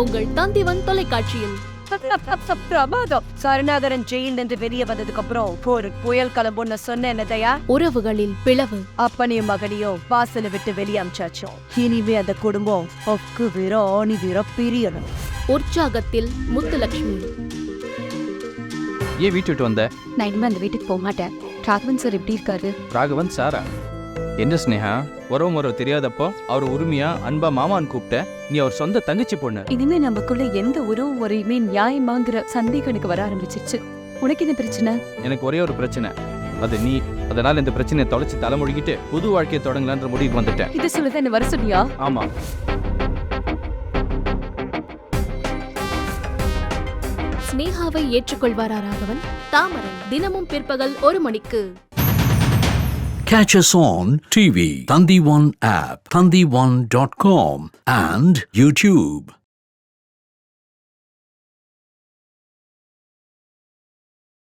உங்கள் தந்திவன் தொலைக்காட்சியில் பிரமாதம். சரணாகரன் ஜெயில் என்று வெளியே வந்ததுக்கு அப்புறம் ஒரு புயல் கிளம்புன்னு சொன்ன என்னதையா, உறவுகளில் பிளவு, அப்பனையும் மகனையும் வாசலை விட்டு வெளியே அமிச்சாச்சோம். இனிமே அந்த குடும்பம் ஒக்கு வீர ஆணி வீர பிரியணும். உற்சாகத்தில் முத்துலட்சுமி. ஏன் வீட்டு விட்டு வந்த? நான் இனிமே அந்த வீட்டுக்கு போக மாட்டேன். ராகவன் சார் எப்படி இருக்காரு? ராகவன் சாரா? என்ன ஸ்னேகா, உறவு தெரியாதப்போ அவர் உரிமையா அன்பா மாமான்னு கூப்பிட்ட. நீ அவர் சொந்த தங்கச்சி பொண்ணு. இனிமே நமக்குள்ள எந்த உறவு முறையுமே நியாயமாங்கிற சந்தேகம் எனக்கு வர ஆரம்பிச்சிருச்சு. உனக்கு என்ன பிரச்சனை? எனக்கு ஒரே ஒரு பிரச்சனை, அது நீ. அதனால இந்த பிரச்சனையை தொலைச்சி தலைமொழிகிட்டு புது வாழ்க்கையை தொடங்கலான்ற முடிவுக்கு வந்துட்டேன். இது சொல்லுதான் என்ன வர சொன்னியா? ஆமா. ஸ்னேகாவை ஏற்றுக்கொள்வாரா ராகவன்? தாமரை தினமும் பிற்பகல் 1 மணிக்கு. Catch us on TV, Thandivan app, thandivan.com and YouTube.